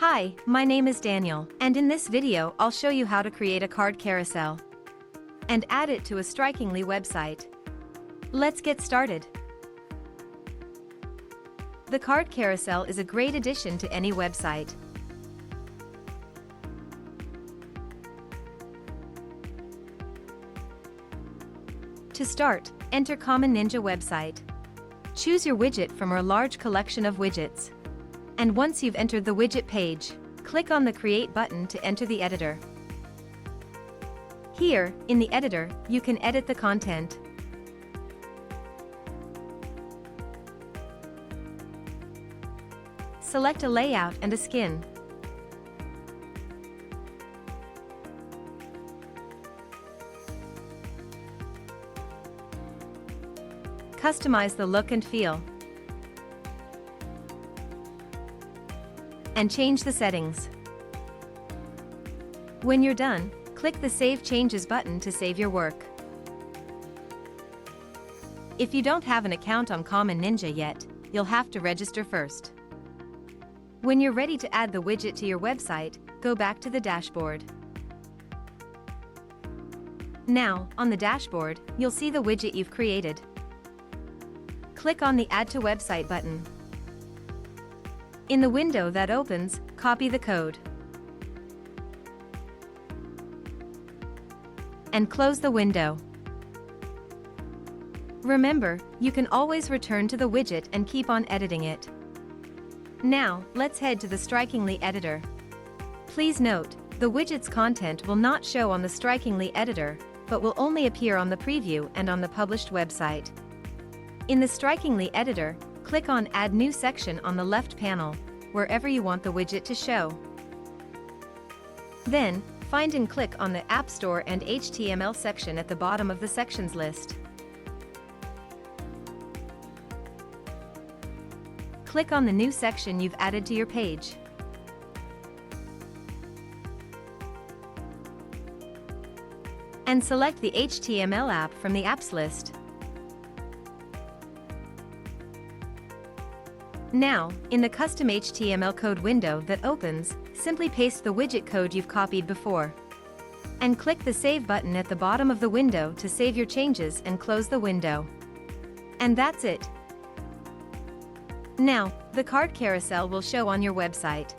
Hi, my name is Daniel, and in this video I'll show you how to create a card carousel and add it to a strikingly website. Let's get started. The card carousel is a great addition to any website. To start, enter Common Ninja website. Choose your widget from our large collection of widgets. And once you've entered the widget page, click on the Create button to enter the editor. Here, in the editor, you can edit the content. Select a layout and a skin. Customize the look and feel. And change the settings. When you're done, click the Save Changes button to save your work. If you don't have an account on Common Ninja yet, you'll have to register first. When you're ready to add the widget to your website, go back to the dashboard. Now, on the dashboard, you'll see the widget you've created. Click on the Add to Website button. In the window that opens, copy the code and close the window. Remember, you can always return to the widget and keep on editing it. Now, let's head to the Strikingly editor. Please note, the widget's content will not show on the Strikingly editor, but will only appear on the preview and on the published website. In the Strikingly editor, click on Add New Section on the left panel, wherever you want the widget to show. Then, find and click on the App Store and HTML section at the bottom of the sections list. Click on the new section you've added to your page. And select the HTML app from the apps list. Now, in the custom HTML code window that opens, simply paste the widget code you've copied before. And click the Save button at the bottom of the window to save your changes and close the window. And that's it. Now, the card carousel will show on your website.